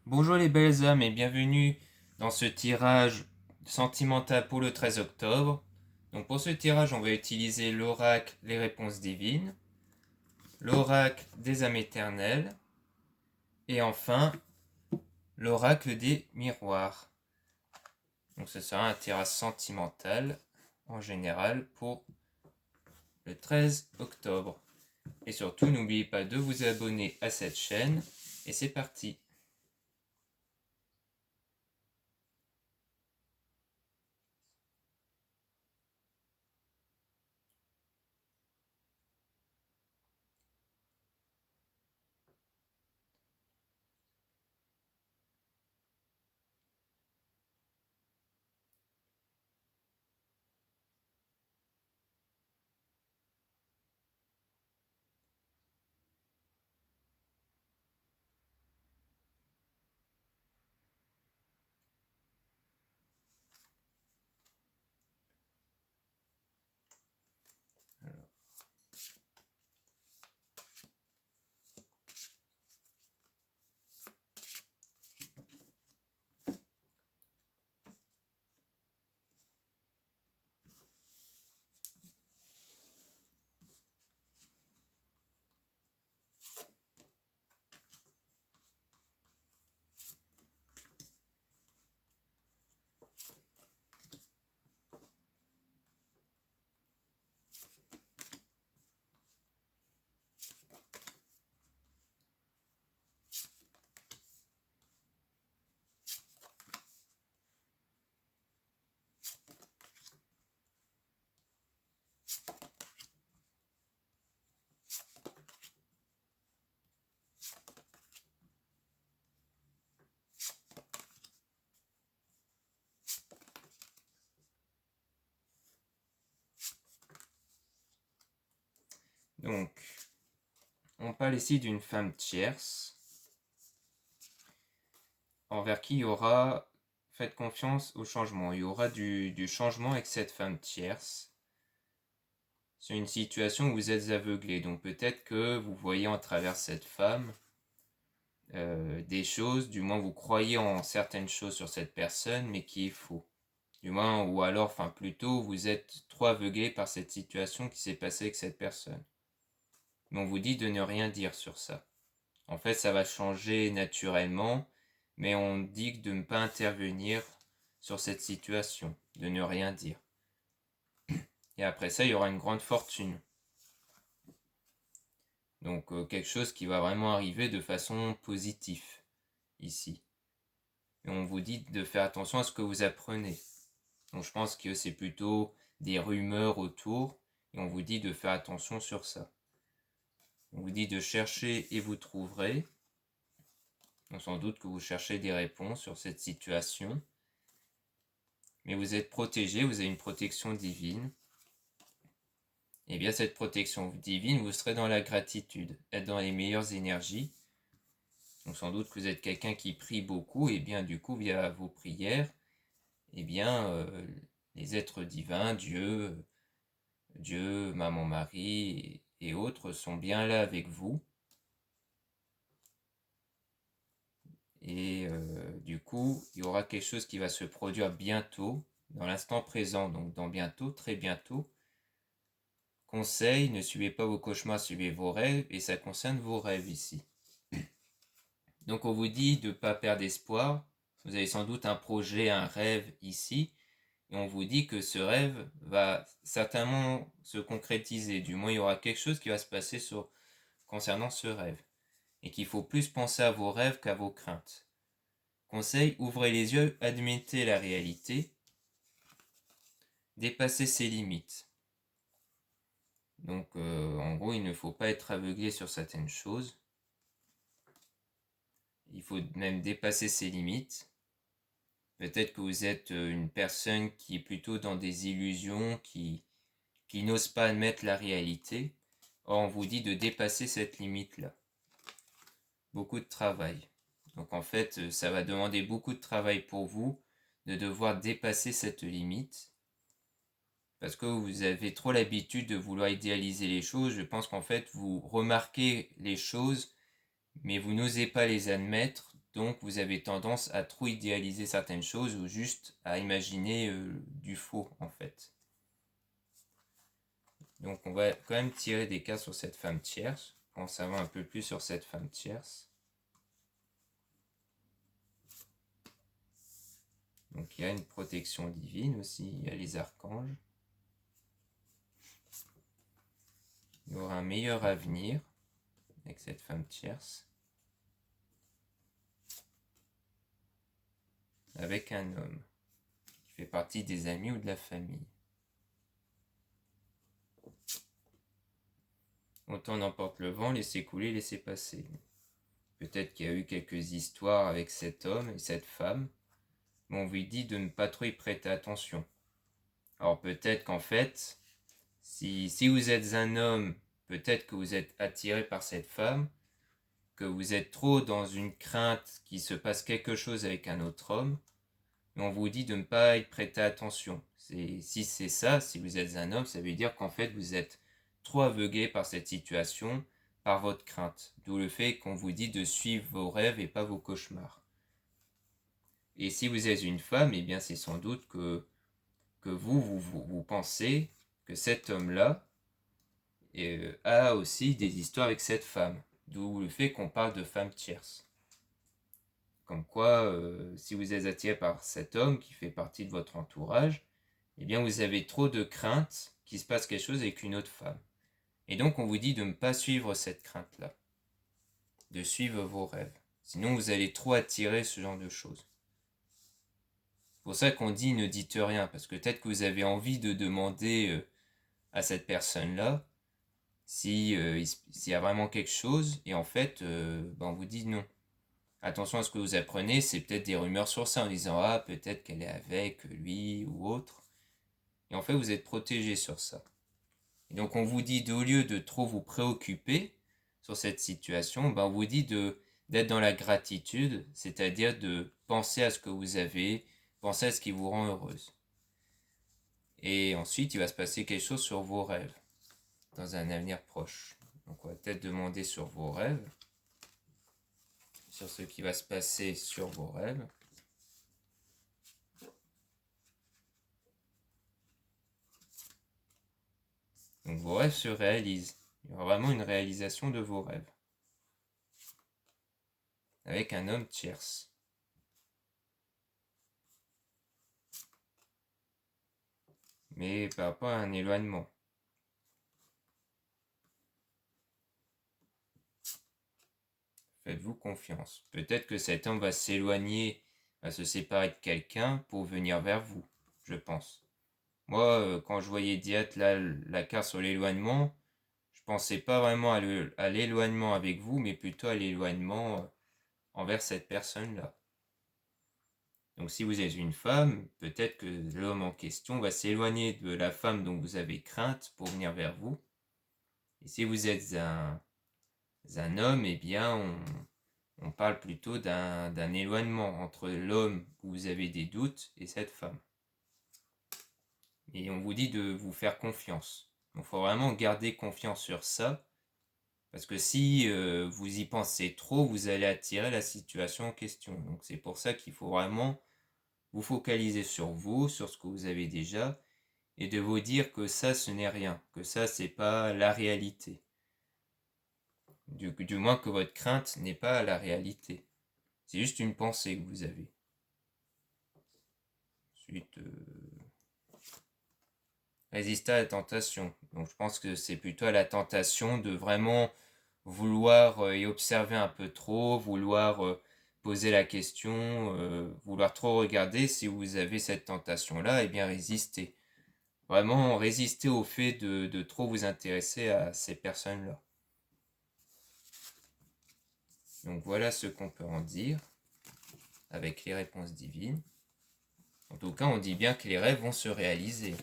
Bonjour les belles âmes et bienvenue dans ce tirage sentimental pour le 13 octobre. Donc pour ce tirage, on va utiliser l'oracle Les réponses divines, l'oracle des âmes éternelles et enfin l'oracle des miroirs. Donc ce sera un tirage sentimental en général pour le 13 octobre. Et surtout, n'oubliez pas de vous abonner à cette chaîne et c'est parti. Donc, on parle ici d'une femme tierce envers qui il y aura, faites confiance au changement. Il y aura du changement avec cette femme tierce. C'est une situation où vous êtes aveuglé, donc peut-être que vous voyez en travers cette femme des choses, du moins vous croyez en certaines choses sur cette personne, mais qui est faux. Du moins, ou alors, enfin plutôt, vous êtes trop aveuglé par cette situation qui s'est passée avec cette personne. Mais on vous dit de ne rien dire sur ça. En fait, ça va changer naturellement, mais on dit de ne pas intervenir sur cette situation, de ne rien dire. Et après ça, il y aura une grande fortune. Donc quelque chose qui va vraiment arriver de façon positive ici. Et on vous dit de faire attention à ce que vous apprenez. Donc je pense que c'est plutôt des rumeurs autour, et on vous dit de faire attention sur ça. On vous dit de chercher et vous trouverez. Donc sans doute que vous cherchez des réponses sur cette situation. Mais vous êtes protégé, vous avez une protection divine. Et bien cette protection divine, vous serez dans la gratitude, être dans les meilleures énergies. Donc sans doute que vous êtes quelqu'un qui prie beaucoup, et bien du coup via vos prières, et bien les êtres divins, Dieu, Maman Marie et autres sont bien là avec vous. Et du coup, il y aura quelque chose qui va se produire bientôt, dans l'instant présent, donc dans bientôt, très bientôt. Conseil, ne suivez pas vos cauchemars, suivez vos rêves, et ça concerne vos rêves ici. Donc on vous dit de ne pas perdre espoir, vous avez sans doute un projet, un rêve ici, et on vous dit que ce rêve va certainement se concrétiser, du moins il y aura quelque chose qui va se passer concernant ce rêve, et qu'il faut plus penser à vos rêves qu'à vos craintes. Conseil, ouvrez les yeux, admettez la réalité, dépassez ses limites. Donc en gros, il ne faut pas être aveuglé sur certaines choses. Il faut même dépasser ses limites. Peut-être que vous êtes une personne qui est plutôt dans des illusions, qui n'ose pas admettre la réalité. Or, on vous dit de dépasser cette limite-là. Beaucoup de travail. Donc en fait, ça va demander beaucoup de travail pour vous de devoir dépasser cette limite. Parce que vous avez trop l'habitude de vouloir idéaliser les choses. Je pense qu'en fait, vous remarquez les choses, mais vous n'osez pas les admettre. donc vous avez tendance à trop idéaliser certaines choses ou juste à imaginer du faux en fait. Donc on va quand même tirer des cartes sur cette femme tierce, pour en savoir un peu plus sur cette femme tierce. Donc il y a une protection divine aussi, il y a les archanges. Il y aura un meilleur avenir avec cette femme tierce. Avec un homme qui fait partie des amis ou de la famille. Autant n'emporte le vent, laissez couler, laissez passer. Peut-être qu'il y a eu quelques histoires avec cet homme et cette femme, mais on vous dit de ne pas trop y prêter attention. Alors peut-être qu'en fait, si vous êtes un homme, peut-être que vous êtes attiré par cette femme, que vous êtes trop dans une crainte qu'il se passe quelque chose avec un autre homme, mais on vous dit de ne pas y prêter attention. Si c'est ça, si vous êtes un homme, ça veut dire qu'en fait vous êtes trop aveuglé par cette situation, par votre crainte. D'où le fait qu'on vous dit de suivre vos rêves et pas vos cauchemars. Et si vous êtes une femme, eh bien c'est sans doute que vous pensez que cet homme-là a aussi des histoires avec cette femme. D'où le fait qu'on parle de femme tierce. Comme quoi, si vous êtes attiré par cet homme qui fait partie de votre entourage, eh bien vous avez trop de crainte qu'il se passe quelque chose avec une autre femme. Et donc on vous dit de ne pas suivre cette crainte-là, de suivre vos rêves. Sinon vous allez trop attirer ce genre de choses. C'est pour ça qu'on dit ne dites rien, parce que peut-être que vous avez envie de demander à cette personne-là s'il y a vraiment quelque chose, et en fait on vous dit non. Attention à ce que vous apprenez, c'est peut-être des rumeurs sur ça en disant ah peut-être qu'elle est avec lui ou autre. Et en fait vous êtes protégé sur ça. Et donc on vous dit au lieu de trop vous préoccuper sur cette situation, on vous dit d'être dans la gratitude, c'est-à-dire de penser à ce que vous avez, penser à ce qui vous rend heureuse. Et ensuite il va se passer quelque chose sur vos rêves, dans un avenir proche. Donc on va peut-être demander sur vos rêves, sur ce qui va se passer sur vos rêves. Donc vos rêves se réalisent. Il y aura vraiment une réalisation de vos rêves. Avec un homme tierce. Mais par rapport à un éloignement. Faites-vous confiance. Peut-être que cet homme va s'éloigner, va se séparer de quelqu'un pour venir vers vous, je pense. Moi, quand je voyais Diat la carte sur l'éloignement, je pensais pas vraiment à l'éloignement avec vous, mais plutôt à l'éloignement envers cette personne-là. Donc si vous êtes une femme, peut-être que l'homme en question va s'éloigner de la femme dont vous avez crainte pour venir vers vous. Et si vous êtes un homme, eh bien on parle plutôt d'un éloignement entre l'homme où vous avez des doutes et cette femme. Et on vous dit de vous faire confiance. Donc il faut vraiment garder confiance sur ça, parce que si vous y pensez trop, vous allez attirer la situation en question. Donc c'est pour ça qu'il faut vraiment vous focaliser sur vous, sur ce que vous avez déjà, et de vous dire que ça, ce n'est rien, que ça, c'est pas la réalité. Du moins que votre crainte n'est pas la réalité. C'est juste une pensée que vous avez. Ensuite, résister à la tentation. Donc je pense que c'est plutôt à la tentation de vraiment vouloir y observer un peu trop, vouloir poser la question, vouloir trop regarder. Si vous avez cette tentation-là, eh bien résistez. Vraiment résister au fait de trop vous intéresser à ces personnes-là. Donc voilà ce qu'on peut en dire avec les réponses divines. En tout cas, on dit bien que les rêves vont se réaliser,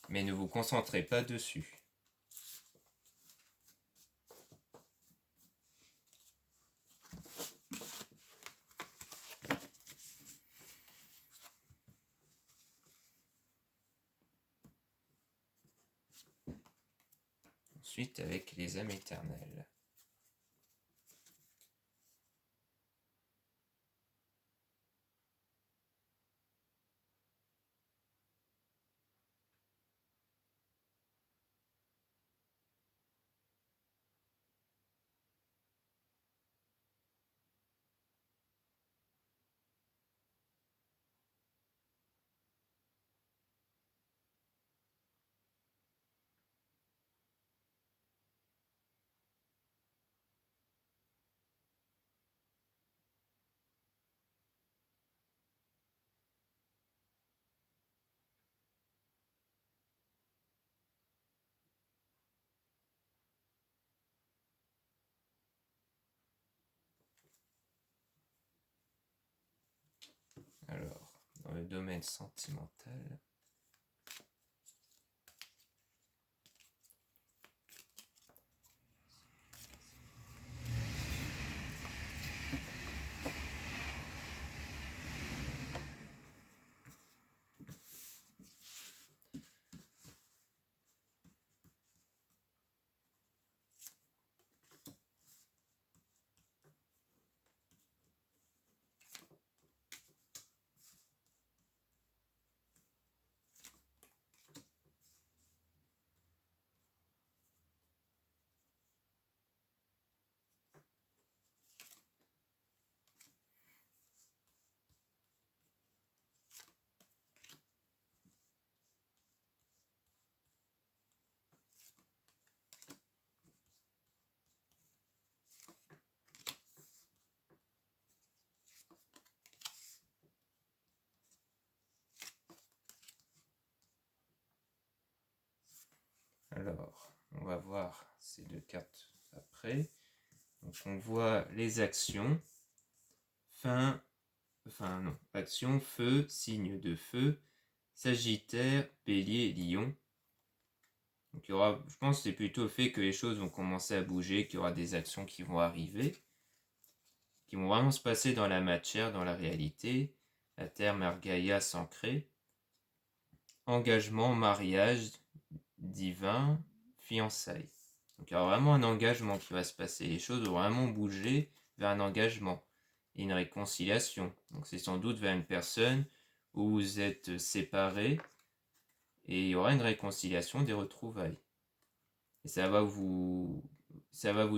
mais ne vous concentrez pas dessus. Ensuite, avec les âmes éternelles. le domaine sentimental. Alors, on va voir ces deux cartes après. Donc on voit les actions. Action, feu, signe de feu, Sagittaire, Bélier, Lion. Donc il y aura, je pense que c'est plutôt le fait que les choses vont commencer à bouger, qu'il y aura des actions qui vont arriver, qui vont vraiment se passer dans la matière, dans la réalité. La Terre, Mère Gaïa s'ancrer. Engagement, mariage, divin, fiançailles. Donc il y aura vraiment un engagement qui va se passer. Les choses vont vraiment bouger vers un engagement et une réconciliation. Donc c'est sans doute vers une personne où vous êtes séparés et il y aura une réconciliation, des retrouvailles. Et ça va vous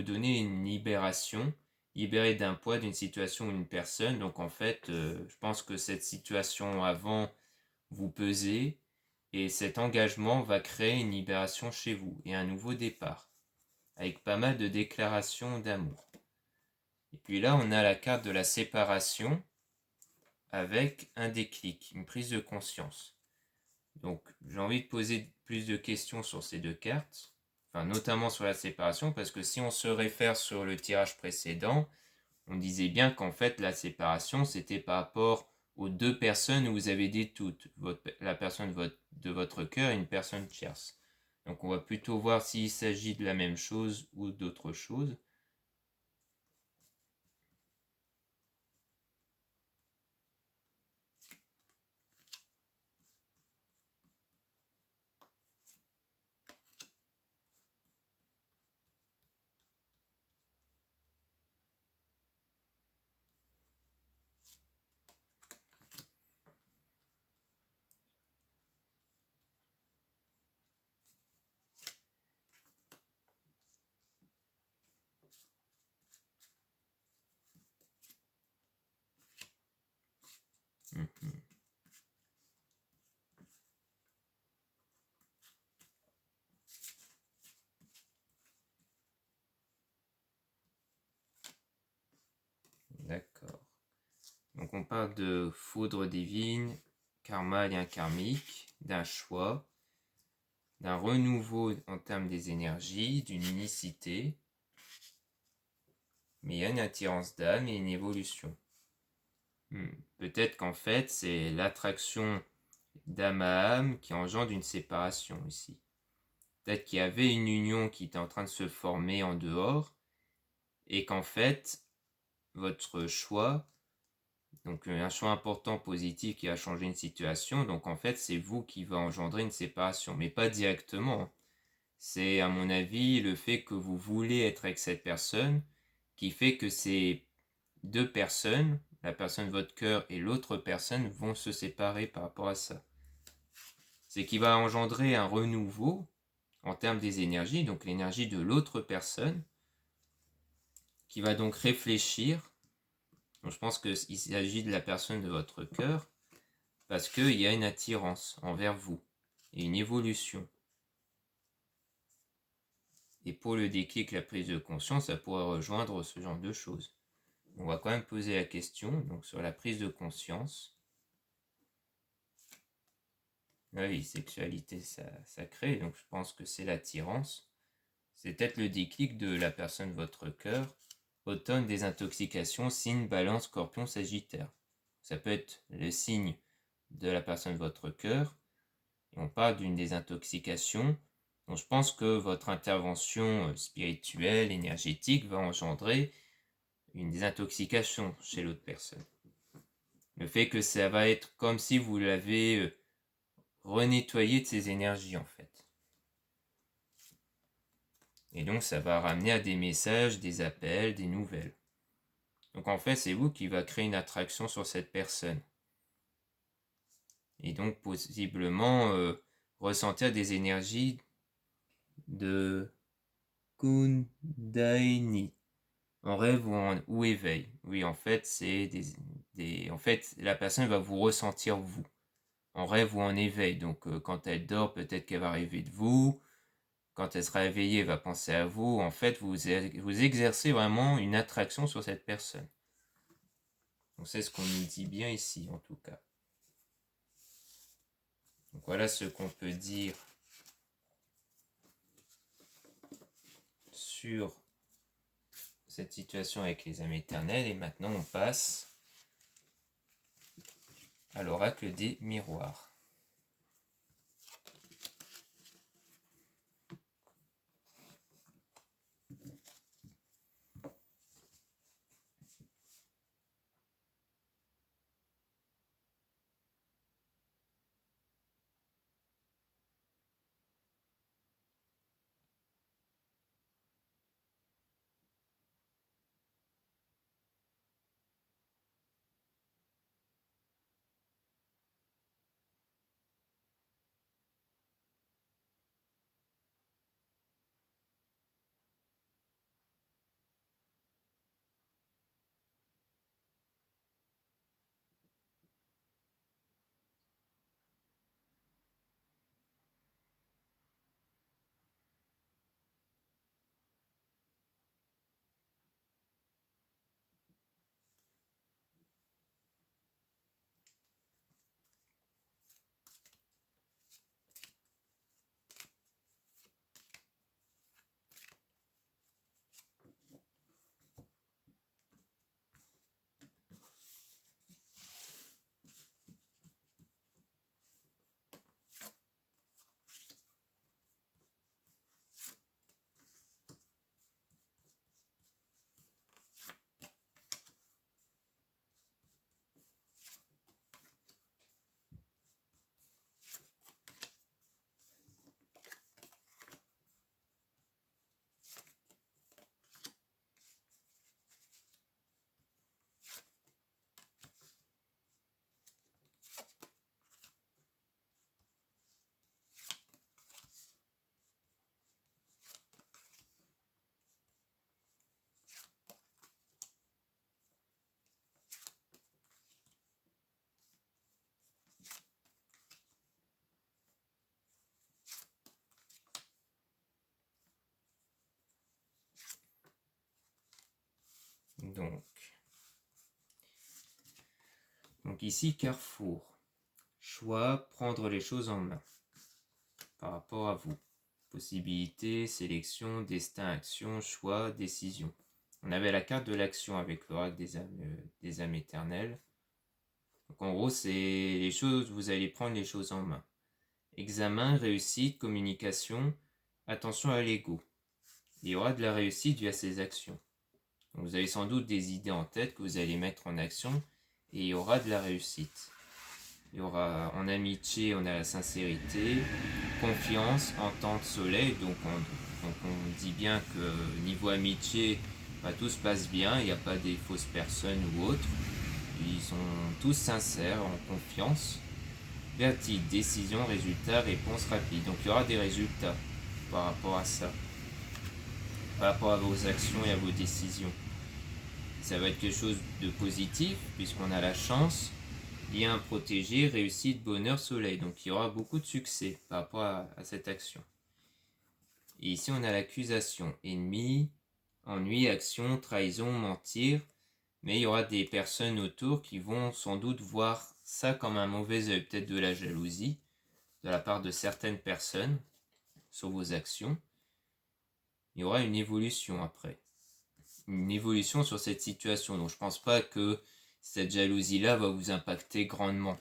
donner une libération, libérer d'un poids, d'une situation ou une personne. Donc en fait, je pense que cette situation avant vous pesait et cet engagement va créer une libération chez vous et un nouveau départ avec pas mal de déclarations d'amour. Et puis là, on a la carte de la séparation avec un déclic, une prise de conscience. Donc, j'ai envie de poser plus de questions sur ces deux cartes, enfin, notamment sur la séparation, parce que si on se réfère sur le tirage précédent, on disait bien qu'en fait, la séparation, c'était par rapport aux deux personnes où vous avez des doutes, la personne de votre cœur et une personne tierce. Donc, on va plutôt voir s'il s'agit de la même chose ou d'autre chose. Mhm. D'accord. Donc on parle de foudre divine, karma, lien karmique, d'un choix, d'un renouveau en termes des énergies, d'une unicité, mais il y a une attirance d'âme et une évolution. Peut-être qu'en fait c'est l'attraction d'âme à âme qui engendre une séparation ici. Peut-être qu'il y avait une union qui était en train de se former en dehors et qu'en fait votre choix, donc un choix important positif qui a changé une situation, donc en fait c'est vous qui va engendrer une séparation, mais pas directement. C'est à mon avis le fait que vous voulez être avec cette personne qui fait que ces deux personnes, la personne de votre cœur et l'autre personne, vont se séparer par rapport à ça. C'est qui va engendrer un renouveau en termes des énergies, donc l'énergie de l'autre personne, qui va donc réfléchir. Donc je pense qu'il s'agit de la personne de votre cœur, parce qu'il y a une attirance envers vous et une évolution. Et pour le déclic, la prise de conscience, ça pourrait rejoindre ce genre de choses. On va quand même poser la question donc sur la prise de conscience. Oui, sexualité sacrée, donc je pense que c'est l'attirance. C'est peut-être le déclic de la personne de votre cœur. Automne des intoxications, signe, balance, scorpion, sagittaire. Ça peut être le signe de la personne de votre cœur. Et on parle d'une désintoxication. Donc je pense que votre intervention spirituelle, énergétique va engendrer une désintoxication chez l'autre personne. Le fait que ça va être comme si vous l'avez renettoyé de ses énergies en fait. Et donc ça va ramener à des messages, des appels, des nouvelles. Donc en fait c'est vous qui va créer une attraction sur cette personne. Et donc possiblement ressentir des énergies de Kundalini. En rêve ou éveil. Oui, en fait, c'est en fait, la personne va vous ressentir vous. En rêve ou en éveil. Donc, quand elle dort, peut-être qu'elle va rêver de vous. Quand elle sera éveillée, elle va penser à vous. En fait, vous exercez vraiment une attraction sur cette personne. Donc, c'est ce qu'on nous dit bien ici, en tout cas. Donc, voilà ce qu'on peut dire sur cette situation avec les âmes éternelles. Et maintenant, on passe à l'oracle des miroirs. Donc ici, carrefour. Choix, prendre les choses en main par rapport à vous. Possibilité, sélection, destin, action, choix, décision. On avait la carte de l'action avec l'oracle des âmes éternelles. Donc en gros, c'est les choses, vous allez prendre les choses en main. Examen, réussite, communication, attention à l'ego. Il y aura de la réussite via ces actions. Donc vous avez sans doute des idées en tête que vous allez mettre en action et il y aura de la réussite. Il y aura en amitié, on a la sincérité, confiance, entente, soleil. Donc on dit bien que niveau amitié, tout se passe bien, il n'y a pas des fausses personnes ou autres. Ils sont tous sincères, en confiance. Vertige, décision, résultat, réponse rapide. Donc il y aura des résultats par rapport à ça, par rapport à vos actions et à vos décisions. Ça va être quelque chose de positif puisqu'on a la chance, lien protégé, réussite, bonheur, soleil. Donc il y aura beaucoup de succès par rapport à cette action. Et ici on a l'accusation, ennemi, ennui, action, trahison, mentir. Mais il y aura des personnes autour qui vont sans doute voir ça comme un mauvais œil, peut-être de la jalousie de la part de certaines personnes sur vos actions. Il y aura une évolution après. Une évolution sur cette situation. Donc je ne pense pas que cette jalousie-là va vous impacter grandement.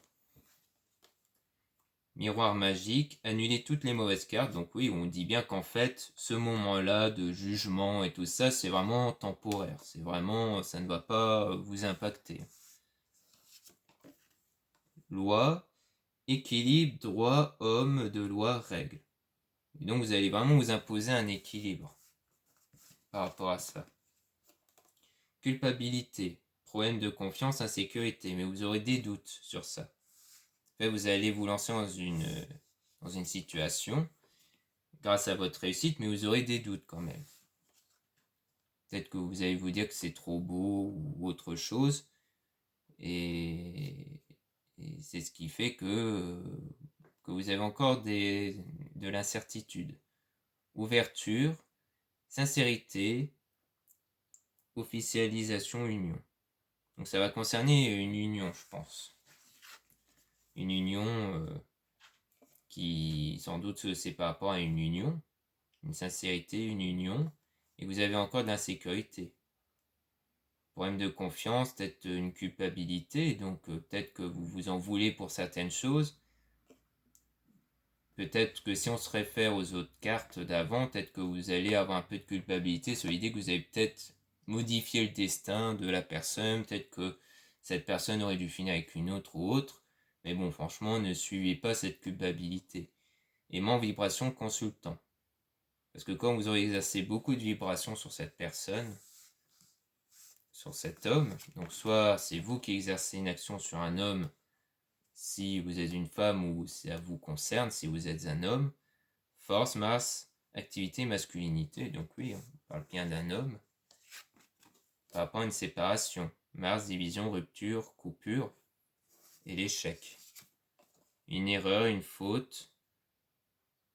Miroir magique, annuler toutes les mauvaises cartes. Donc oui, on dit bien qu'en fait, ce moment-là de jugement et tout ça, c'est vraiment temporaire. C'est vraiment, ça ne va pas vous impacter. Loi, équilibre, droit, homme, de loi, règle. Et donc vous allez vraiment vous imposer un équilibre par rapport à ça. Culpabilité, problème de confiance, insécurité, mais vous aurez des doutes sur ça. Fait, vous allez vous lancer dans une situation grâce à votre réussite, mais vous aurez des doutes quand même. Peut-être que vous allez vous dire que c'est trop beau ou autre chose, et c'est ce qui fait que vous avez encore de l'incertitude. Ouverture, sincérité, officialisation, union. Donc ça va concerner une union, je pense. Une union qui sans doute c'est par rapport à une union, une sincérité, une union, et vous avez encore de l'insécurité. Problème de confiance, peut-être une culpabilité, donc peut-être que vous vous en voulez pour certaines choses. Peut-être que si on se réfère aux autres cartes d'avant, peut-être que vous allez avoir un peu de culpabilité sur l'idée que vous avez peut-être modifié le destin de la personne, peut-être que cette personne aurait dû finir avec une autre ou autre, mais bon, franchement, ne suivez pas cette culpabilité. Aimant vibration consultant. Parce que quand vous aurez exercé beaucoup de vibrations sur cette personne, sur cet homme, donc soit c'est vous qui exercez une action sur un homme, si vous êtes une femme ou ça vous concerne, si vous êtes un homme, force, masse, activité, masculinité, donc oui, on parle bien d'un homme, par rapport à une séparation, Mars, division, rupture, coupure, et l'échec. Une erreur, une faute,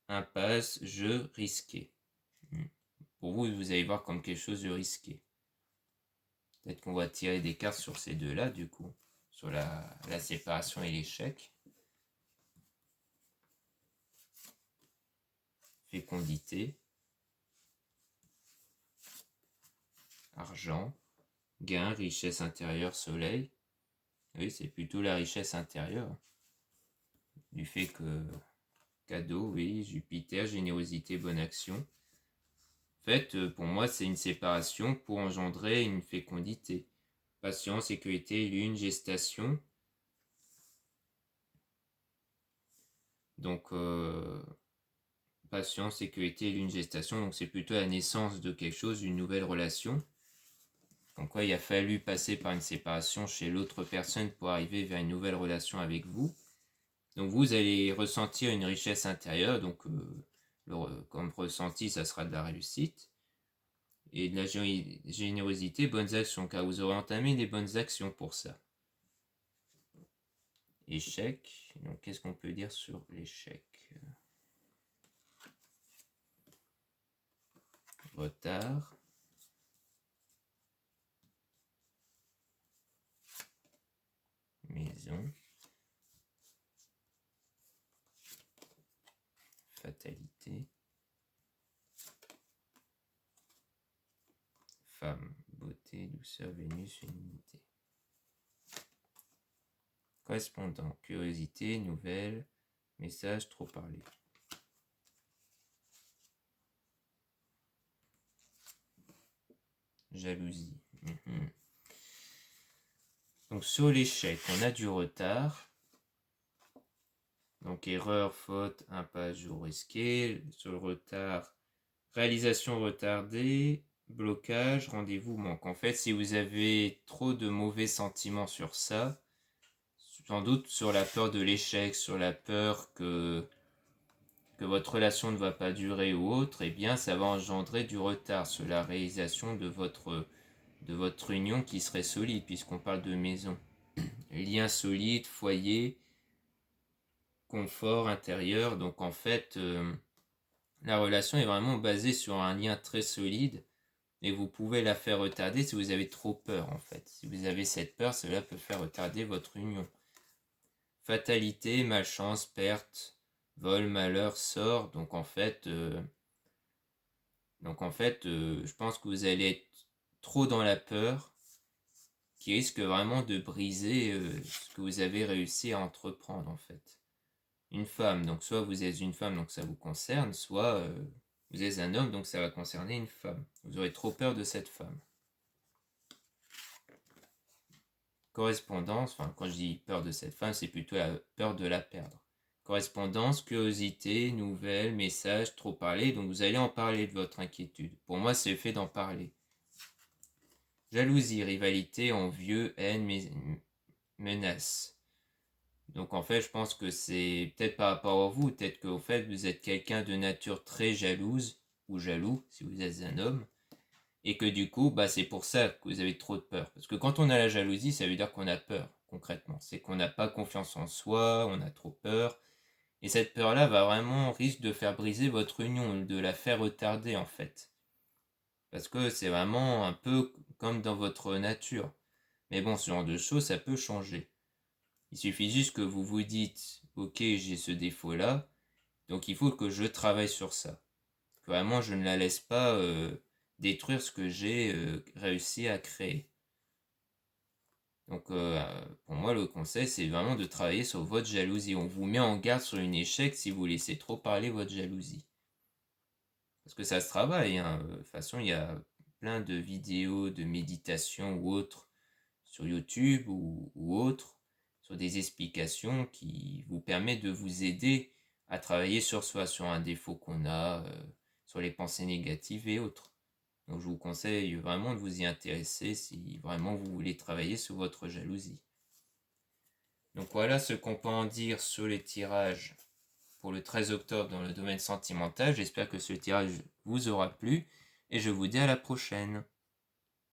impasse, jeu, risqué. Pour vous, vous allez voir comme quelque chose de risqué. Peut-être qu'on va tirer des cartes sur ces deux-là, du coup, sur la séparation et l'échec. Fécondité, argent, gain, richesse intérieure, soleil. Oui, c'est plutôt la richesse intérieure. Du fait que cadeau, oui, Jupiter, générosité, bonne action. En fait, pour moi, c'est une séparation pour engendrer une fécondité. Patience, sécurité, lune, gestation. Donc, patience, sécurité, lune, gestation. Donc, c'est plutôt la naissance de quelque chose, d'une nouvelle relation. Donc, il a fallu passer par une séparation chez l'autre personne pour arriver vers une nouvelle relation avec vous. Donc, vous allez ressentir une richesse intérieure. Donc, comme ressenti, ça sera de la réussite. Et de la générosité, bonnes actions, car vous aurez entamé des bonnes actions pour ça. Échec. Donc, qu'est-ce qu'on peut dire sur l'échec? Retard. Maison. Fatalité. Femme. Beauté, douceur, Vénus, féminité. Correspondant. Curiosité, nouvelle. Message, trop parlé. Jalousie. Donc sur l'échec, on a du retard. Donc erreur, faute, impasse, jour risqué. Sur le retard, réalisation retardée, blocage, rendez-vous manque. En fait, si vous avez trop de mauvais sentiments sur ça, sans doute sur la peur de l'échec, sur la peur que votre relation ne va pas durer ou autre, eh bien ça va engendrer du retard sur la réalisation de votre union qui serait solide, puisqu'on parle de maison. Lien solide, foyer, confort intérieur. Donc en fait, la relation est vraiment basée sur un lien très solide, et vous pouvez la faire retarder si vous avez trop peur en fait. Si vous avez cette peur, cela peut faire retarder votre union. Fatalité, malchance, perte, vol, malheur, sort. Donc en fait, je pense que vous allez être trop dans la peur, qui risque vraiment de briser ce que vous avez réussi à entreprendre en fait. une femme. Donc soit vous êtes une femme, donc ça vous concerne, soit vous êtes un homme, donc ça va concerner une femme. Vous aurez trop peur de cette femme. Correspondance, enfin quand je dis peur de cette femme, c'est plutôt la peur de la perdre. Correspondance, curiosité, nouvelles, messages, trop parler, donc vous allez en parler de votre inquiétude. Pour moi, c'est le fait d'en parler. Jalousie, rivalité, envieux, haine, menace. Donc en fait, je pense que c'est peut-être par rapport à vous, peut-être qu'au fait, vous êtes quelqu'un de nature très jalouse, ou jaloux, si vous êtes un homme, et que du coup, c'est pour ça que vous avez trop de peur. Parce que quand on a la jalousie, ça veut dire qu'on a peur, concrètement. C'est qu'on n'a pas confiance en soi, on a trop peur, et cette peur-là va vraiment risque de faire briser votre union, de la faire retarder en fait. Parce que c'est vraiment un peu comme dans votre nature. Mais bon, ce genre de choses, ça peut changer. Il suffit juste que vous vous dites, ok, j'ai ce défaut-là, donc il faut que je travaille sur ça. Que vraiment, je ne la laisse pas détruire ce que j'ai réussi à créer. Donc pour moi, le conseil, c'est vraiment de travailler sur votre jalousie. On vous met en garde sur un échec si vous laissez trop parler votre jalousie. Parce que ça se travaille, hein. De toute façon, il y a plein de vidéos de méditation ou autres sur YouTube ou autres, sur des explications qui vous permettent de vous aider à travailler sur soi, sur un défaut qu'on a, sur les pensées négatives et autres. Donc je vous conseille vraiment de vous y intéresser si vraiment vous voulez travailler sur votre jalousie. Donc voilà ce qu'on peut en dire sur les tirages pour le 13 octobre dans le domaine sentimental. J'espère que ce tirage vous aura plu et je vous dis à la prochaine.